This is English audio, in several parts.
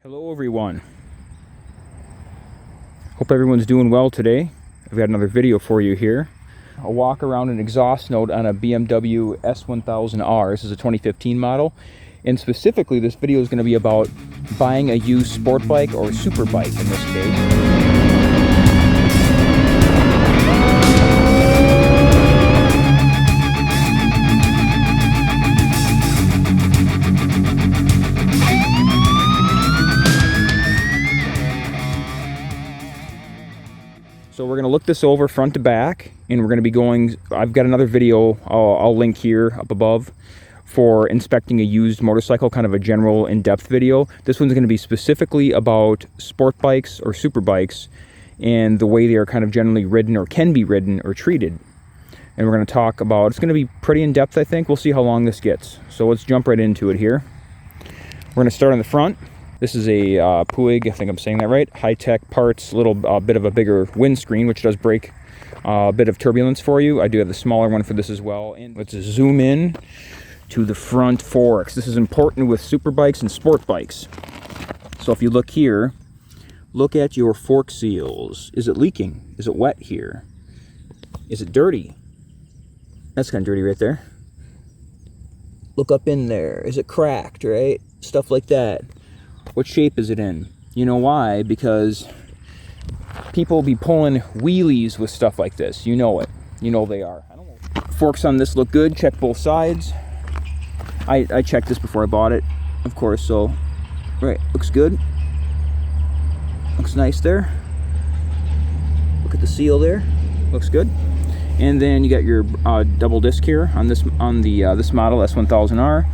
Hello everyone. Hope everyone's doing well today. I've got another video for you here. A walk around an exhaust note on a BMW S1000R. This is a 2015 model. And specifically this video is going to be about buying a used sport bike or super bike in this case. So we're going to look this over front to back, and we're going to be going, I've got another video I'll link here up above for inspecting a used motorcycle, kind of a general in-depth video. This one's going to be specifically about sport bikes or super bikes and the way they are kind of generally ridden or can be ridden or treated. And we're going to talk about, it's going to be pretty in-depth, I think. We'll see how long this gets. So let's jump right into it here. We're going to start on the front. This is a Puig, I think I'm saying that right, high-tech parts, little bit of a bigger windscreen, which does break a bit of turbulence for you. I do have the smaller one for this as well. And let's zoom in to the front forks. This is important with super bikes and sport bikes. So if you look here, look at your fork seals. Is it leaking? Is it wet here? Is it dirty? That's kind of dirty right there. Look up in there. Is it cracked, right? Stuff like that. What shape is it in? You know why? Because people be pulling wheelies with stuff like this. You know it. You know they are. I don't know. Forks on this look good. Check both sides. I checked this before I bought it, of course, so right, looks good. Looks nice there. Look at the seal there. Looks good. And then you got your double disc here on this this model S1000R.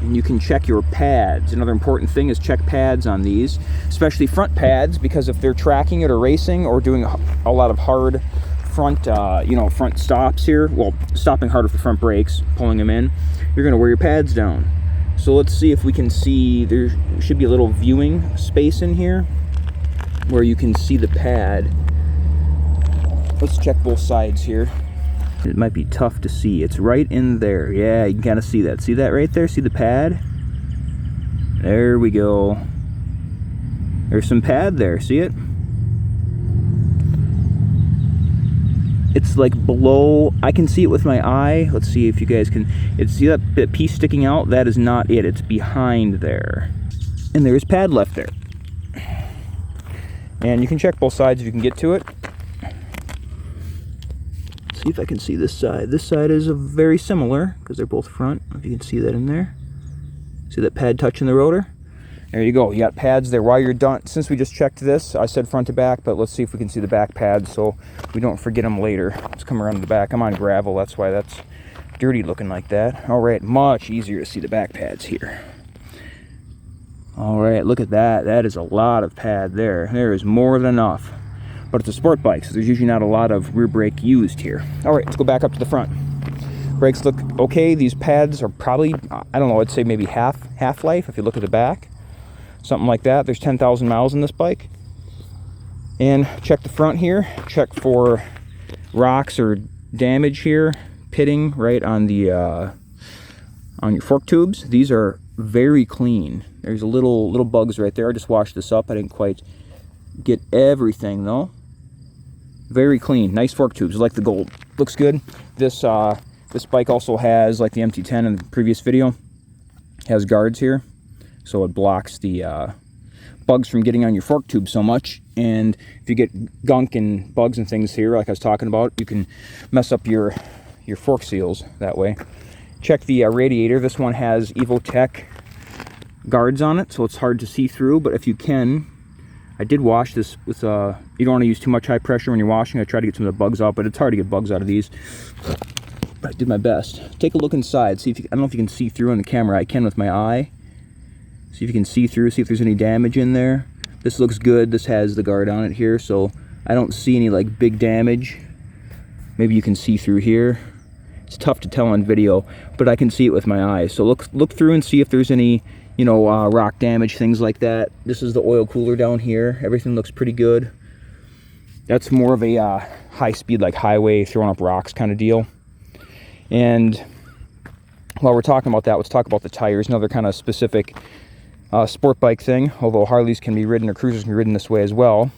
And you can check your pads. Another important thing is check pads on these, especially front pads, because if they're tracking it or racing or doing a lot of hard front, front stops here, well, stopping hard with the front brakes, pulling them in, you're going to wear your pads down. So let's see if we can see, there should be a little viewing space in here where you can see the pad. Let's check both sides here. It might be tough to see. It's right in there. Yeah, you can kind of see that. See that right there? See the pad? There we go. There's some pad there. See it? It's like below. I can see it with my eye. Let's see if you guys can. See that piece sticking out? That is not it. It's behind there. And there's pad left there. And you can check both sides if you can get to it. See if I can see this side. This side is very similar because they're both front. If you can see that in there. See that pad touching the rotor? There you go. You got pads there while you're done. Since we just checked this, I said front to back, but let's see if we can see the back pads so we don't forget them later. Let's come around to the back. I'm on gravel. That's why that's dirty looking like that. All right, much easier to see the back pads here. All right, look at that. That is a lot of pad there. There is more than enough. But it's a sport bike, so there's usually not a lot of rear brake used here. All right, let's go back up to the front. Brakes look okay. These pads are probably, I don't know, I'd say maybe half-life if you look at the back. Something like that. There's 10,000 miles in this bike. And check the front here. Check for rocks or damage here. Pitting right on the on your fork tubes. These are very clean. There's a little bugs right there. I just washed this up. I didn't quite get everything though. Very clean, nice fork tubes, like the gold. Looks good. This bike also has, like the MT10 in the previous video, has guards here, so it blocks the bugs from getting on your fork tube so much. And if you get gunk and bugs and things here, like I was talking about, you can mess up your fork seals that way. Check the radiator. This one has Evotech guards on it, so it's hard to see through, but if you can, I did wash this with, you don't want to use too much high pressure when you're washing. I tried to get some of the bugs out, but it's hard to get bugs out of these. But I did my best. Take a look inside. See if I don't know if you can see through on the camera. I can with my eye. See if you can see through, see if there's any damage in there. This looks good. This has the guard on it here, so I don't see any like big damage. Maybe you can see through here. It's tough to tell on video, but I can see it with my eyes. So look through and see if there's any, rock damage, things like that. This is the oil cooler down here. Everything looks pretty good. That's more of a high speed, like highway, throwing up rocks kind of deal. And while we're talking about that, let's talk about the tires. Another kind of specific sport bike thing, although Harleys can be ridden or cruisers can be ridden this way as well.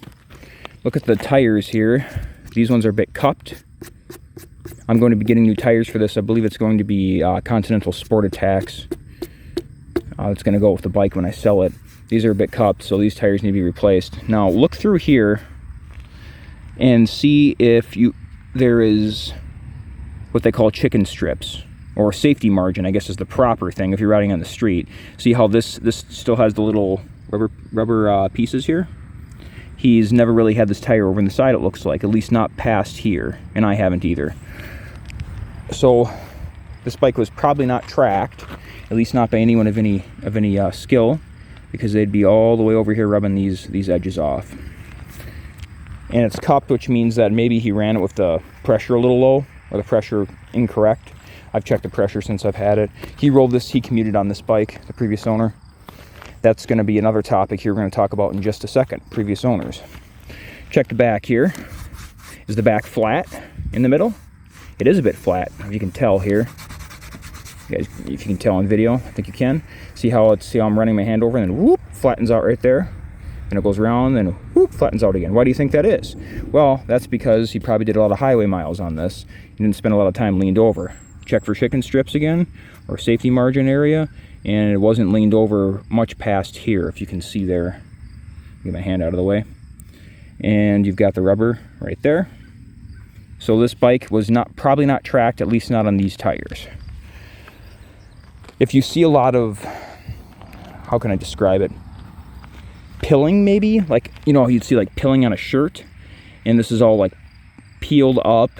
Look at the tires here. These ones are a bit cupped. I'm going to be getting new tires for this. I believe it's going to be Continental Sport Attacks. It's going to go with the bike when I sell it. These are a bit cupped, so these tires need to be replaced. Now look through here and see if there is what they call chicken strips, or safety margin, I guess is the proper thing if you're riding on the street. See how this still has the little rubber pieces here? He's never really had this tire over in the side, it looks like, at least not past here, and I haven't either. So this bike was probably not tracked, at least not by anyone of any skill, because they'd be all the way over here rubbing these edges off. And it's cupped, which means that maybe he ran it with the pressure a little low, or the pressure incorrect. I've checked the pressure since I've had it. He commuted on this bike, the previous owner. That's going to be another topic here we're going to talk about in just a second, previous owners. Check the back here. Is the back flat in the middle? It is a bit flat, if you can tell here. You guys, if you can tell on video, I think you can. See how I'm running my hand over and then whoop, flattens out right there. And it goes around and whoop, flattens out again. Why do you think that is? Well, that's because he probably did a lot of highway miles on this. He didn't spend a lot of time leaned over. Check for chicken strips again, or safety margin area, and it wasn't leaned over much past here, if you can see there. Get my hand out of the way. And you've got the rubber right there. So this bike was probably not tracked, at least not on these tires. If you see a lot of, how can I describe it? Pilling maybe, like, you'd see like pilling on a shirt, and this is all like peeled up,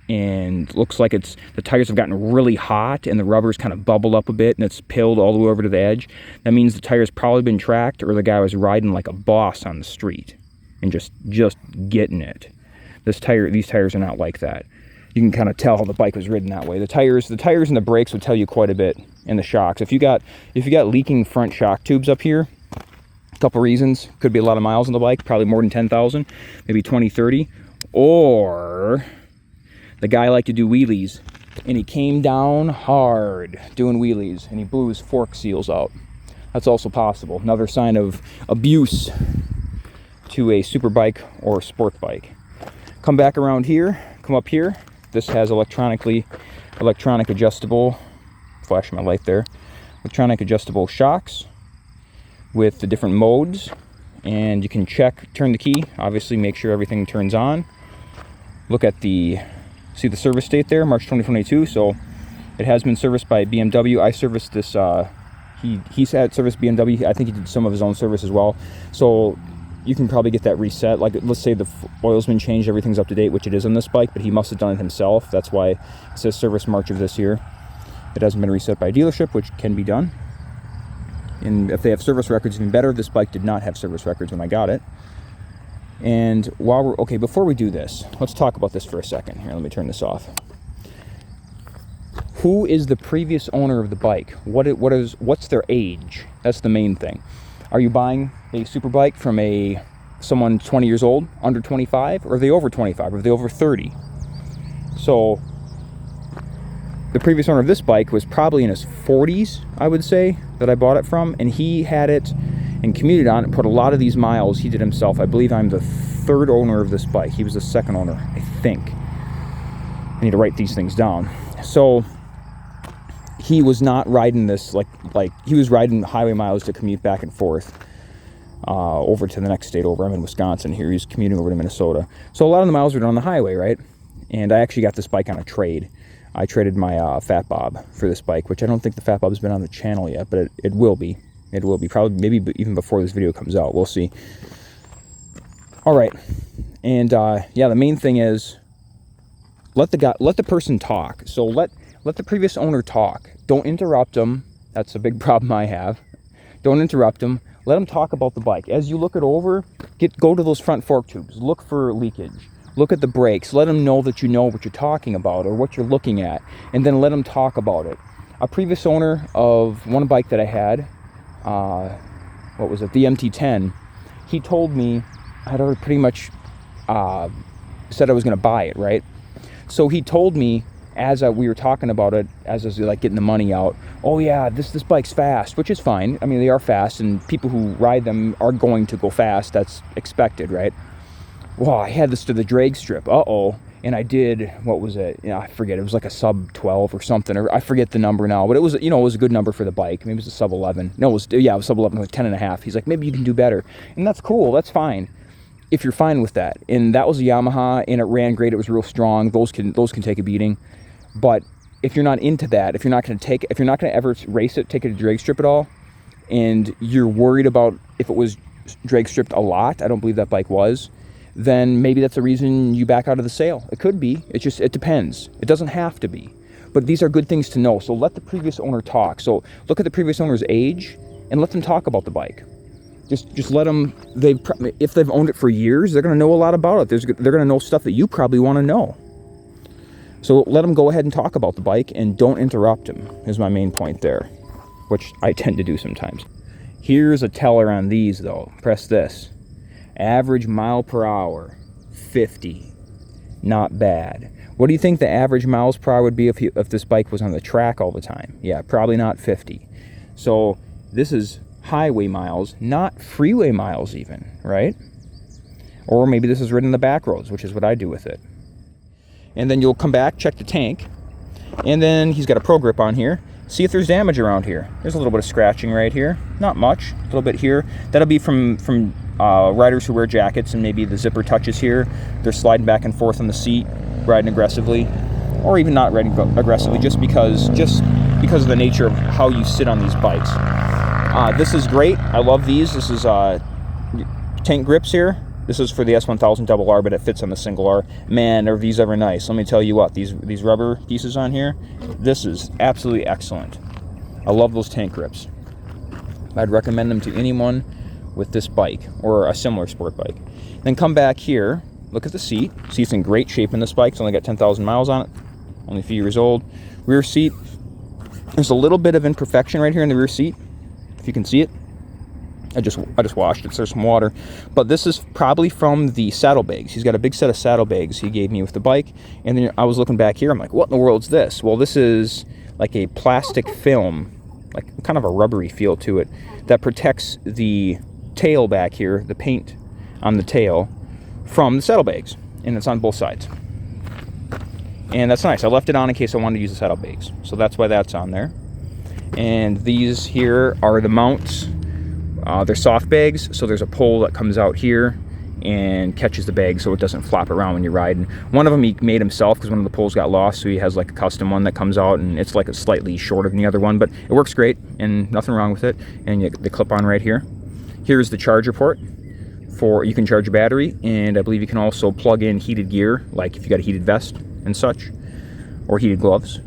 and looks like the tires have gotten really hot, and the rubber's kind of bubbled up a bit, and it's pilled all the way over to the edge. That means the tire's probably been tracked, or the guy was riding like a boss on the street and just getting it. These tires are not like that. You can kind of tell how the bike was ridden that way. The tires and the brakes would tell you quite a bit, and the shocks. If you got leaking front shock tubes up here, a couple reasons. Could be a lot of miles on the bike, probably more than 10,000, maybe 20, 30, or the guy liked to do wheelies, and he came down hard doing wheelies, and he blew his fork seals out. That's also possible. Another sign of abuse to a super bike or sport bike. Come back around here, come up here. This has electronic adjustable, flash my light there, electronic adjustable shocks with the different modes, and you can turn the key, obviously make sure everything turns on. Look at see the service date there, March 2022, so it has been serviced by BMW. I serviced this, he's had serviced BMW. I think he did some of his own service as well. So you can probably get that reset. Like, let's say the oil's been changed, everything's up to date, which it is on this bike, but he must have done it himself. That's why it says service March of this year. It hasn't been reset by a dealership, which can be done. And if they have service records, even better. This bike did not have service records when I got it. And before we do this, let's talk about this for a second. Here, let me turn this off. Who is the previous owner of the bike? What's their age? That's the main thing. Are you buying a super bike from someone 20 years old, under 25, or are they over 25, or are they over 30? So the previous owner of this bike was probably in his 40s, I would say, that I bought it from, and he had it and commuted on it, put a lot of these miles he did himself. I believe I'm the third owner of this bike. He was the second owner, I think. I need to write these things down. So he was not riding this like he was riding highway miles to commute back and forth over to the next state over. I'm in Wisconsin here. He's commuting over to Minnesota. So a lot of the miles were done on the highway, right? And I actually got this bike on a trade. I traded my FatBob for this bike, which I don't think the FatBob's been on the channel yet, but it will be. It will be, probably, maybe even before this video comes out. We'll see. All right. And yeah, the main thing is let the person talk. So let the previous owner talk. Don't interrupt them. That's a big problem I have. Don't interrupt them. Let them talk about the bike. As you look it over, go to those front fork tubes. Look for leakage. Look at the brakes. Let them know that you know what you're talking about or what you're looking at, and then let them talk about it. A previous owner of one bike that I had, what was it, the MT-10, he told me I had already pretty much said I was going to buy it, right? So he told me as we were talking about it, as I was like getting the money out, oh yeah, this bike's fast, which is fine. I mean, they are fast, and people who ride them are going to go fast. That's expected, right? Well, I had this to the drag strip. And I did, what was it? I forget. It was like a sub 12 or something, or I forget the number now, but it was, it was a good number for the bike. Maybe it was a sub 11. No, it was sub 11, like 10 and a half. He's like, maybe you can do better. And that's cool. That's fine if you're fine with that. And that was a Yamaha, and it ran great. It was real strong. Those can take a beating. But if you're not into that, if you're not going to ever race it, take it to drag strip at all, and you're worried about if it was drag stripped a lot, I don't believe that bike was, then maybe that's the reason you back out of the sale. It could be. It depends. It doesn't have to be. But these are good things to know. So let the previous owner talk. So look at the previous owner's age and let them talk about the bike. Just let them, if they've owned it for years, they're going to know a lot about it. They're going to know stuff that you probably want to know. So let them go ahead and talk about the bike, and don't interrupt them, is my main point there, which I tend to do sometimes. Here's a teller on these, though. Press this. Average mile per hour, 50. Not bad. What do you think the average miles per hour would be if this bike was on the track all the time? Yeah, probably not 50. So this is highway miles, not freeway miles even, right? Or maybe this is ridden in the back roads, which is what I do with it. And then you'll come back, check the tank, and then he's got a pro grip on here. See if there's damage around here. There's a little bit of scratching right here. Not much. A little bit here. That'll be from riders who wear jackets, and maybe the zipper touches here. They're sliding back and forth on the seat, riding aggressively, or even not riding aggressively, just because of the nature of how you sit on these bikes. This is great. I love these. This is tank grips here. This is for the S1000 double R, but it fits on the single R. Man, are these ever nice. Let me tell you what, these rubber pieces on here, this is absolutely excellent. I love those tank grips. I'd recommend them to anyone with this bike or a similar sport bike. Then come back here, look at the seat. See, it's in great shape in this bike. It's only got 10,000 miles on it, only a few years old. Rear seat, there's a little bit of imperfection right here in the rear seat, if you can see it. I just washed it, so there's some water. But this is probably from the saddlebags. He's got a big set of saddlebags he gave me with the bike. And then I was looking back here, I'm like, what in the world's this? Well, this is like a plastic film, like kind of a rubbery feel to it, that protects the tail back here, the paint on the tail, from the saddlebags. And it's on both sides. And that's nice. I left it on in case I wanted to use the saddlebags. So that's why that's on there. And these here are the mounts. They're soft bags, so there's a pole that comes out here and catches the bag so it doesn't flop around when you're riding. One of them he made himself because one of the poles got lost, so he has like a custom one that comes out, and it's like a slightly shorter than the other one, but it works great and nothing wrong with it. And the clip on right here. Here's the charger port for you can charge your battery, and I believe you can also plug in heated gear, like if you got a heated vest and such, or heated gloves.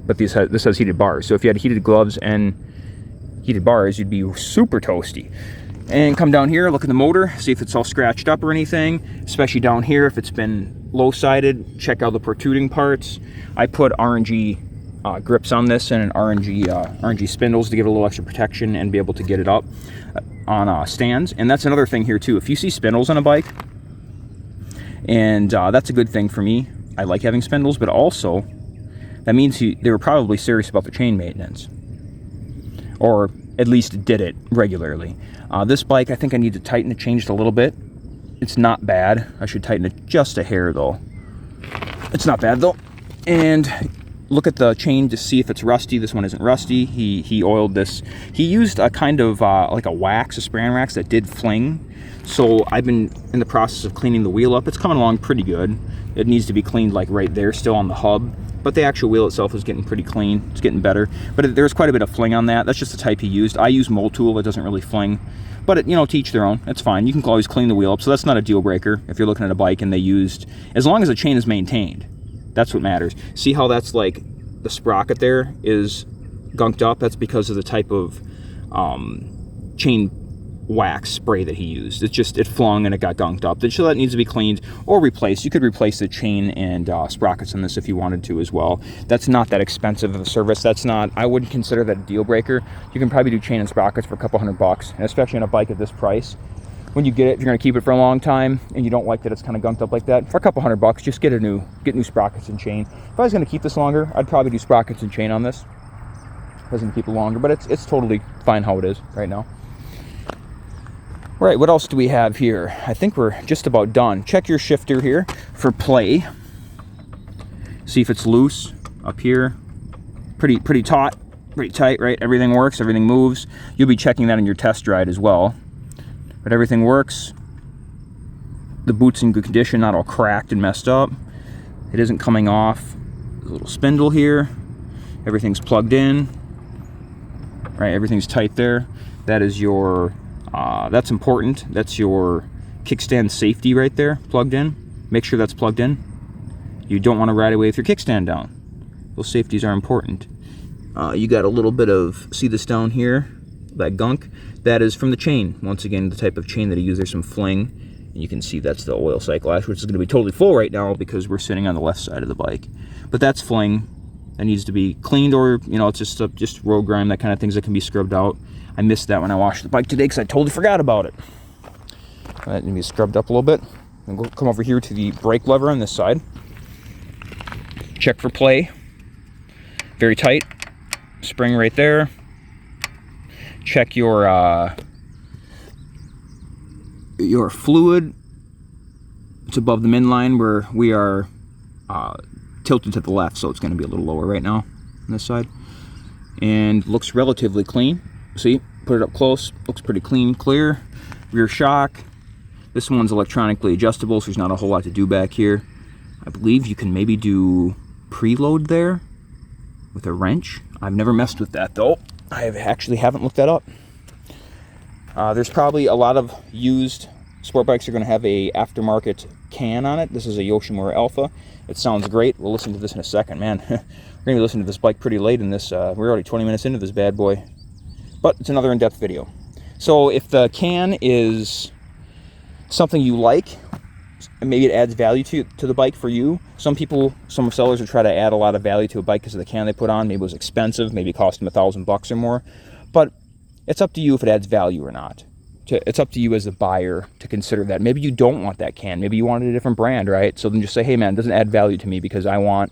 But this has heated bars, so if you had heated gloves and heated bars, you'd be super toasty. And come down here, look at the motor, see if it's all scratched up or anything, especially down here if it's been low-sided. Check out the protruding parts. I put RNG grips on this and RNG spindles to give it a little extra protection and be able to get it up on stands. And that's another thing here too. If you see spindles on a bike, and that's a good thing for me. I like having spindles, but also that means they were probably serious about the chain maintenance, or at least did it regularly. This bike, I think I need to tighten it, change it a little bit. It's not bad. I should tighten it just a hair though. It's not bad though. And look at the chain to see if it's rusty. This one isn't rusty. He oiled this. He used a kind of like a wax, a spray-on wax that did fling. So I've been in the process of cleaning the wheel up. It's coming along pretty good. It needs to be cleaned like right there, still on the hub. But the actual wheel itself is getting pretty clean. It's getting better. But there's quite a bit of fling on that. That's just the type he used. I use mold tool. It doesn't really fling. But, to each their own. It's fine. You can always clean the wheel up. So that's not a deal breaker if you're looking at a bike and they used, as long as the chain is maintained. That's what matters. See how that's like the sprocket there is gunked up? That's because of the type of chain wax spray that he used. It flung and it got gunked up. So that needs to be cleaned or replaced. You could replace the chain and sprockets on this if you wanted to as well. That's not that expensive of a service. I wouldn't consider that a deal breaker. You can probably do chain and sprockets for a couple $100, and especially on a bike at this price. When you get it, if you're going to keep it for a long time and you don't like that it's kind of gunked up like that, for a couple $100, just get new sprockets and chain. If I was going to keep this longer, I'd probably do sprockets and chain on this. doesn't keep it longer, but it's totally fine how it is right now. All right, what else do we have here? I think we're just about done. Check your shifter here for play. See if it's loose up here. Pretty taut, pretty tight, right? Everything works, everything moves. You'll be checking that in your test ride as well. But everything works. The boot's in good condition, not all cracked and messed up. It isn't coming off. There's a little spindle here. Everything's plugged in. Right, everything's tight there. That is your, that's important. That's your kickstand safety right there, plugged in. Make sure that's plugged in. You don't want to ride away with your kickstand down. Those safeties are important. You got a little bit of, see this down here, that gunk? That is from the chain. Once again, the type of chain that I use, there's some fling. And you can see that's the oil cycle ash, which is going to be totally full right now because we're sitting on the left side of the bike. But that's fling. That needs to be cleaned, or, you know, it's just road grime, that kind of things that can be scrubbed out. I missed that when I washed the bike today because I totally forgot about it. That needs to be scrubbed up a little bit. And we'll come over here to the brake lever on this side. Check for play. Very tight. Spring right there. Check your fluid. It's above the midline where we are tilted to the left, so it's going to be a little lower right now on this side. And looks relatively clean. See, put it up close. Looks pretty clean, clear. Rear shock. This one's electronically adjustable, so there's not a whole lot to do back here. I believe you can maybe do preload there with a wrench. I've never messed with that though. I actually haven't looked that up. There's probably a lot of used sport bikes are going to have a aftermarket can on it. This is a Yoshimura Alpha. It sounds great. We'll listen to this in a second, man. We're going to be listening to this bike pretty late in this. We're already 20 minutes into this bad boy, but it's another in-depth video. So if the can is something you like, maybe it adds value to the bike for you. Some sellers will try to add a lot of value to a bike because of the can they put on. Maybe it was expensive, maybe it cost them $1,000 or more. But it's up to you if it adds value or not. It's up to you as a buyer to consider that. Maybe you don't want that can. Maybe you wanted a different brand, right? So then just say, hey man, it doesn't add value to me because I don't want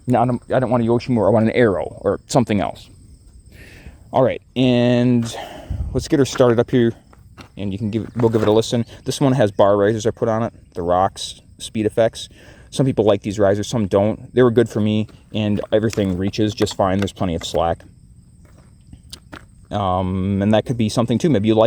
a Yoshimura, I want an Arrow or something else. All right, and let's get her started up here. And we'll give it a listen. This one has bar risers I put on it, the Rocks speed effects. Some people like these risers, some don't. They were good for me, and everything reaches just fine. There's plenty of slack. And that could be something too. Maybe you like